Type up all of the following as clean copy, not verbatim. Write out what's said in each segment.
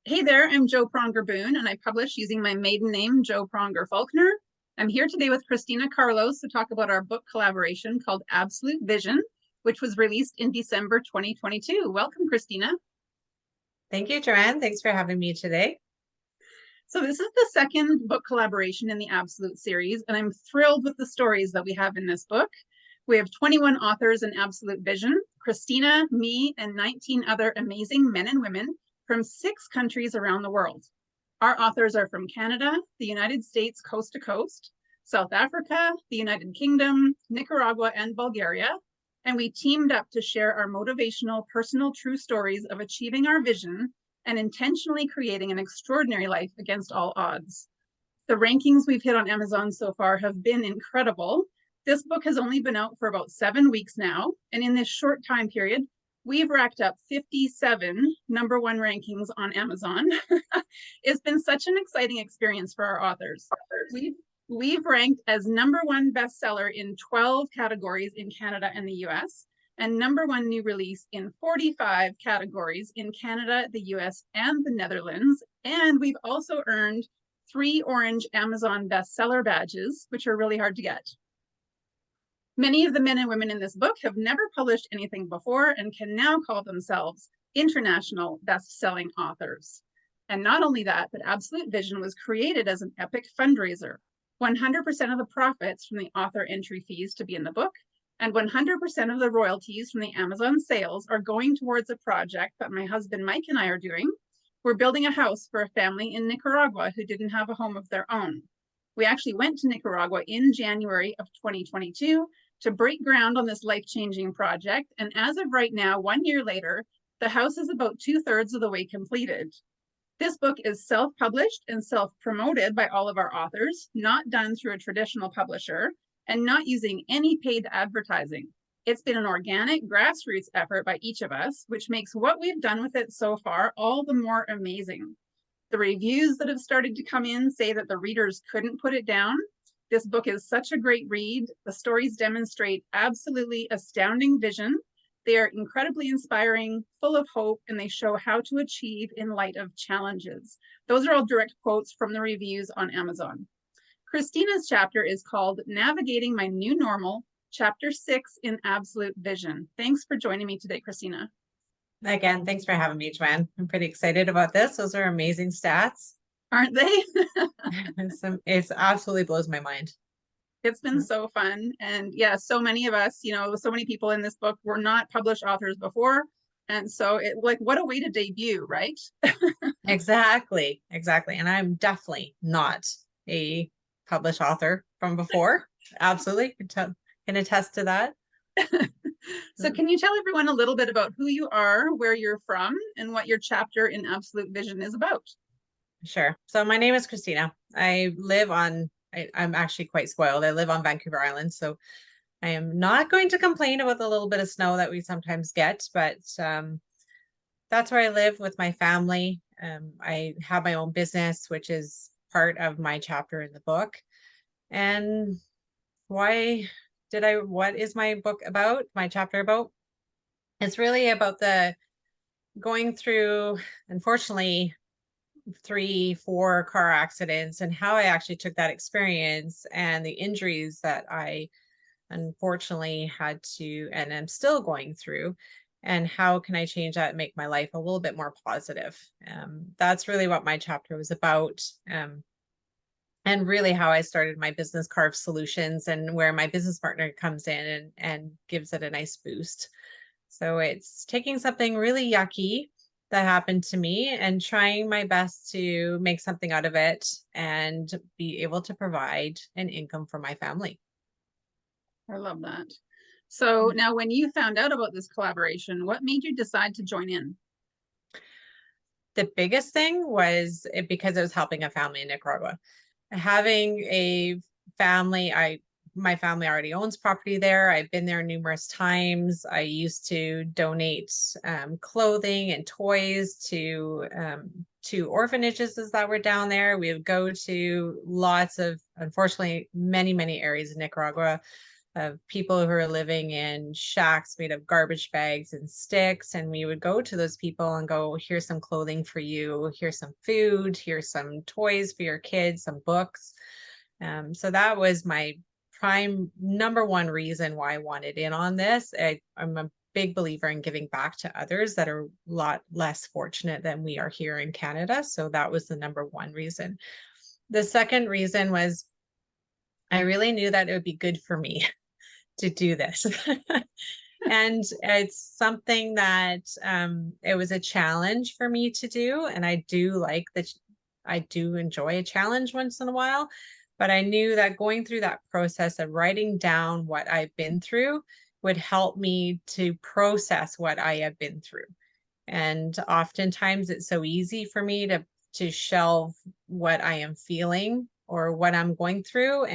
Hey there, I'm Jo Pronger-Boone, and I publish using my maiden name, Jo Pronger-Faulkner. I'm here today with Christina Carlos to talk about our book collaboration called Absolute Vision, which was released in December 2022. Welcome, Christina. Thank you, Joanne. Thanks for having me today. So this is the second book collaboration in the Absolute series, and I'm thrilled with the stories that we have in this book. We have 21 authors in Absolute Vision, Christina, me, and 19 other amazing men and women from 6 countries around the world. Our authors are from Canada, the United States coast to coast, South Africa, the United Kingdom, Nicaragua, and Bulgaria. And we teamed up to share our motivational, personal, true stories of achieving our vision and intentionally creating an extraordinary life against all odds. The rankings we've hit on Amazon so far have been incredible. This book has only been out for about 7 weeks now, and in this short time period, we've racked up 57 #1 rankings on Amazon. It's been such an exciting experience for our authors. We've ranked as #1 bestseller in 12 categories in Canada and the US, and #1 new release in 45 categories in Canada, the US, and the Netherlands. And we've also earned 3 orange Amazon bestseller badges, which are really hard to get. Many of the men and women in this book have never published anything before and can now call themselves international best-selling authors. And not only that, but Absolute Vision was created as an epic fundraiser. 100% of the profits from the author entry fees to be in the book, and 100% of the royalties from the Amazon sales are going towards a project that my husband Mike and I are doing. We're building a house for a family in Nicaragua who didn't have a home of their own. We actually went to Nicaragua in January of 2022 to break ground on this life-changing project. And as of right now, 1 year later, the house is about 2/3 of the way completed. This book is self-published and self-promoted by all of our authors, not done through a traditional publisher, and not using any paid advertising. It's been an organic grassroots effort by each of us, which makes what we've done with it so far all the more amazing. The reviews that have started to come in say that the readers couldn't put it down. This book is such a great read. The stories demonstrate absolutely astounding vision. They are incredibly inspiring, full of hope, and they show how to achieve in light of challenges. Those are all direct quotes from the reviews on Amazon. Christina's chapter is called Navigating My New Normal, Chapter 6 in Absolute Vision. Thanks for joining me today, Christina. Again, thanks for having me, Joanne. I'm pretty excited about this. Those are amazing stats. Aren't they? It absolutely blows my mind. It's been so fun. And yeah, so many of us, so many people in this book were not published authors before. And so what a way to debut, right? Exactly. And I'm definitely not a published author from before. Absolutely. Can attest to that. So can you tell everyone a little bit about who you are, where you're from, and what your chapter in Absolute Vision is about? Sure. So my name is Christina. I'm actually quite spoiled. I live on Vancouver Island, so I am not going to complain about the little bit of snow that we sometimes get, but that's where I live with my family. I have my own business, which is part of my chapter in the book. And what is my book about? My chapter about? It's really about the going through, unfortunately, 3, 4 car accidents and how I actually took that experience and the injuries that I unfortunately had to and am still going through, and how can I change that and make my life a little bit more positive. That's really what my chapter was about, and really how I started my business, Carve Solutions, and where my business partner comes in and gives it a nice boost. So it's taking something really yucky that happened to me and trying my best to make something out of it and be able to provide an income for my family. I love that. So now when you found out about this collaboration, what made you decide to join in? The biggest thing was because it was helping a family in Nicaragua. Having a family, my family already owns property there. I've been there numerous times. I used to donate clothing and toys to orphanages that were down there. We would go to lots of, unfortunately, many areas in Nicaragua of people who are living in shacks made of garbage bags and sticks. And we would go to those people and go, here's some clothing for you, here's some food, here's some toys for your kids, some books. So that was my prime number one reason why I wanted in on this. I'm a big believer in giving back to others that are a lot less fortunate than we are here in Canada. So that was the number one reason. The second reason was I really knew that it would be good for me to do this. And it's something that it was a challenge for me to do. And I do like that. I do enjoy a challenge once in a while, but I knew that going through that process of writing down what I've been through would help me to process what I have been through. And oftentimes it's so easy for me to shelve what I am feeling or what I'm going through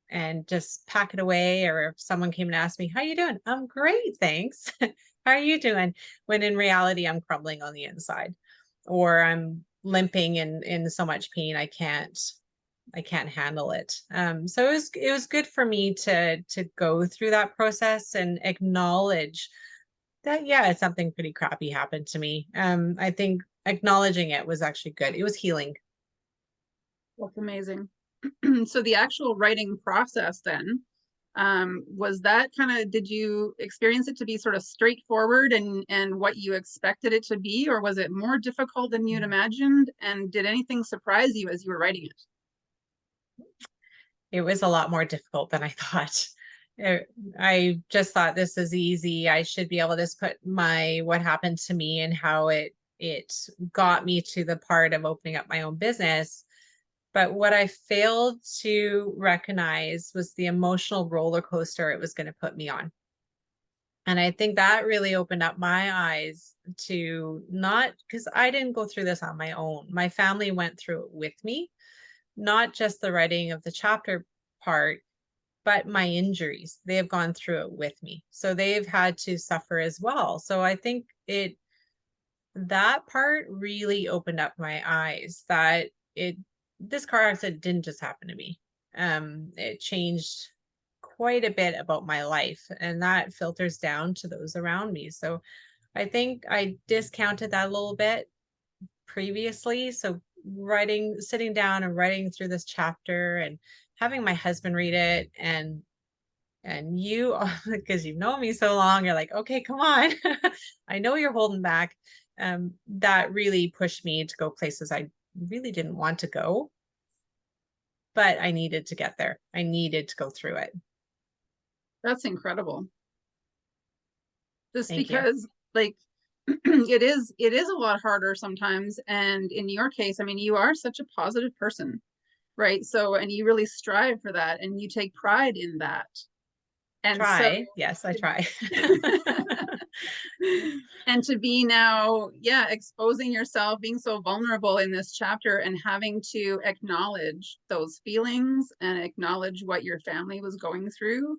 and just pack it away. Or if someone came and asked me, how you doing? I'm great, thanks. How are you doing? When in reality, I'm crumbling on the inside, or I'm limping in so much pain I can't handle it. So it was good for me to go through that process and acknowledge that, yeah, something pretty crappy happened to me. I think acknowledging it was actually good. It was healing. That's amazing. So the actual writing process then, was that kind of, did you experience it to be sort of straightforward and what you expected it to be, or was it more difficult than you'd imagined? And did anything surprise you as you were writing it? It was a lot more difficult than I thought. I just thought this is easy. I should be able to just put what happened to me and how it got me to the part of opening up my own business. But what I failed to recognize was the emotional roller coaster it was going to put me on. And I think that really opened up my eyes to, not because I didn't go through this on my own. My family went through it with me, not just the writing of the chapter part, but my injuries. They have gone through it with me. So they've had to suffer as well. So I think that part really opened up my eyes that this car accident didn't just happen to me. It changed quite a bit about my life, and that filters down to those around me. So I think I discounted that a little bit previously. So sitting down and writing through this chapter and having my husband read it, and you, because you've known me so long, you're like, okay, come on. I know you're holding back. That really pushed me to go places I really didn't want to go, but I needed to get there. I needed to go through it. That's incredible. Just Thank you. because, like, it is a lot harder sometimes. And in your case, I mean, you are such a positive person, right? So, and you really strive for that and you take pride in that. And so, Yes, I try. and to be now, yeah, exposing yourself, being so vulnerable in this chapter and having to acknowledge those feelings and acknowledge what your family was going through.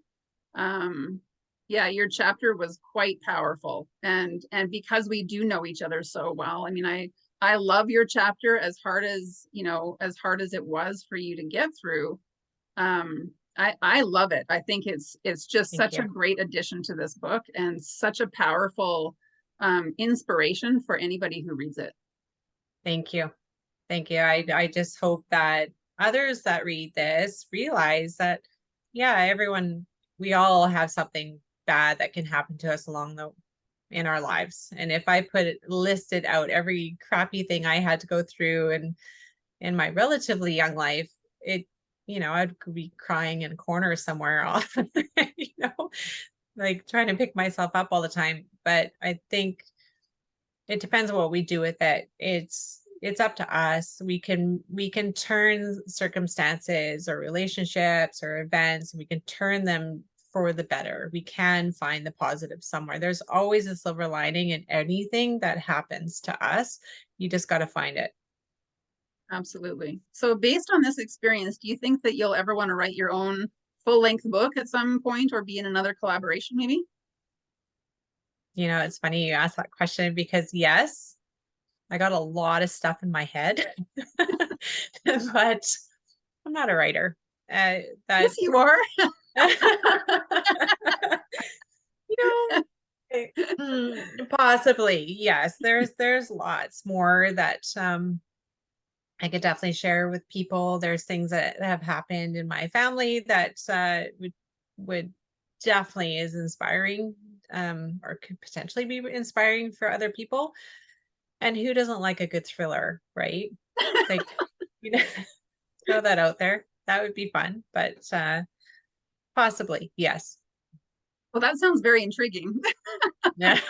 Yeah, your chapter was quite powerful. And because we do know each other so well, I mean, I love your chapter, as hard as, as hard as it was for you to get through. I love it. I think it's just such a great addition to this book and such a powerful inspiration for anybody who reads it. Thank you. Thank you. I just hope that others that read this realize that, yeah, we all have something bad that can happen to us in our lives. And if I listed out every crappy thing I had to go through in my relatively young life, I'd be crying in a corner somewhere off, like trying to pick myself up all the time. But I think it depends on what we do with it. It's up to us. We can turn circumstances or relationships or events, we can turn them for the better. We can find the positive somewhere. There's always a silver lining in anything that happens to us. You just got to find it. Absolutely. So based on this experience, do you think that you'll ever want to write your own full-length book at some point or be in another collaboration maybe? It's funny you asked that question because yes, I got a lot of stuff in my head, but I'm not a writer. Yes, you are. You know, possibly, yes. There's lots more that I could definitely share with people. There's things that have happened in my family that would definitely is inspiring, or could potentially be inspiring for other people. And who doesn't like a good thriller, right? Like, you know, throw that out there. That would be fun, but possibly, yes. Well, that sounds very intriguing. Yeah.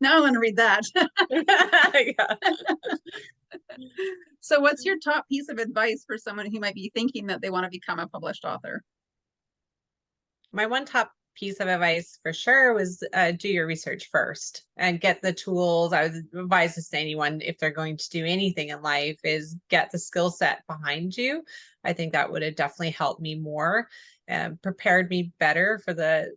Now I want to read that. Yeah. So what's your top piece of advice for someone who might be thinking that they want to become a published author? My one top piece of advice for sure was do your research first and get the tools. I would advise this to anyone if they're going to do anything in life is get the skill set behind you. I think that would have definitely helped me more and prepared me better for the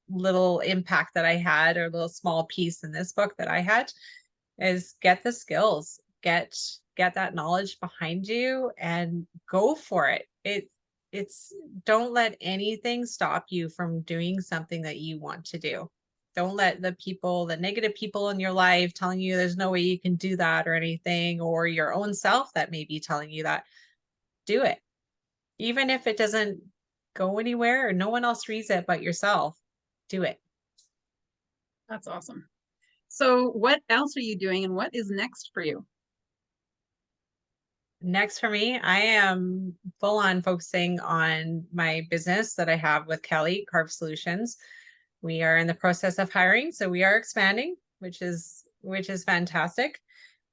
little impact that I had or little small piece in this book that I had is get the skills, get that knowledge behind you and go for it. It's don't let anything stop you from doing something that you want to do. Don't let the negative people in your life telling you there's no way you can do that or anything, or your own self that may be telling you that. Do it. Even if it doesn't go anywhere or no one else reads it but yourself, do it. That's awesome. So what else are you doing and what is next for you? Next for me, I am full on focusing on my business that I have with Kelly Carve Solutions. We are in the process of hiring, so we are expanding, which is fantastic.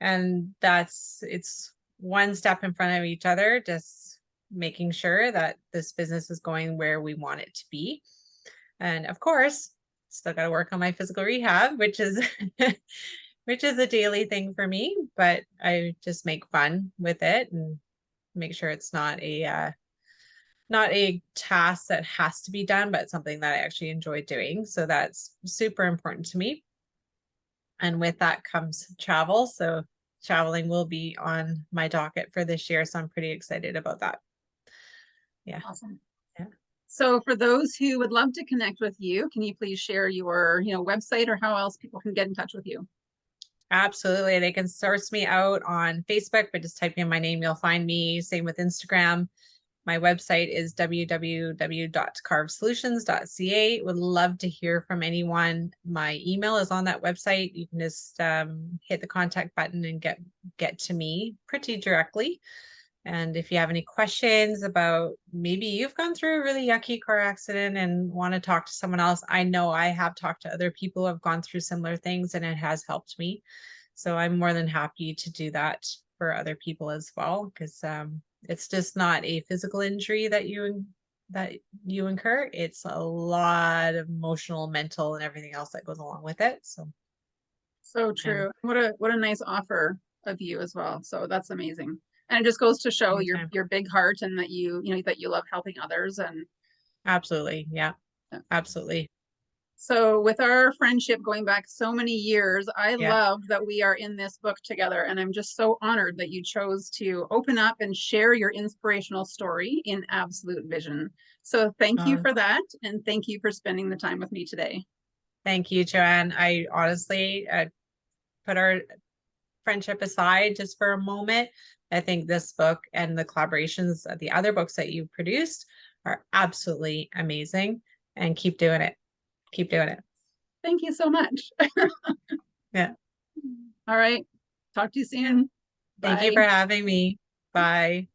And it's one step in front of each other, just making sure that this business is going where we want it to be. And of course, still got to work on my physical rehab, which is which is a daily thing for me, but I just make fun with it and make sure it's not a task that has to be done, but something that I actually enjoy doing. So that's super important to me. And with that comes travel. So traveling will be on my docket for this year. So I'm pretty excited about that. Yeah. Awesome. Yeah. So for those who would love to connect with you, can you please share your, website or how else people can get in touch with you? Absolutely. They can source me out on Facebook, but just type in my name, you'll find me. Same with Instagram. My website is www.carvesolutions.ca. Would love to hear from anyone. My email is on that website. You can just hit the contact button and get to me pretty directly. And if you have any questions about maybe you've gone through a really yucky car accident and want to talk to someone else, I know I have talked to other people who have gone through similar things and it has helped me. So I'm more than happy to do that for other people as well, because it's just not a physical injury that you incur. It's a lot of emotional, mental, and everything else that goes along with it. So Yeah, true. What a nice offer of you as well. So that's amazing. And it just goes to show anytime. your big heart and that that you love helping others. And Absolutely. Yeah, absolutely. so with our friendship going back so many years, I Yeah. love that we are in this book together. And I'm just so honored that you chose to open up and share your inspirational story in Absolute Vision. So thank you for that. And thank you for spending the time with me today. Thank you, Joanne. I honestly put our friendship aside just for a moment. I think this book and the collaborations of the other books that you produced are absolutely amazing, and keep doing it. Keep doing it. Thank you so much. Yeah. All right. Talk to you soon. Thank you Bye. for having me. Bye.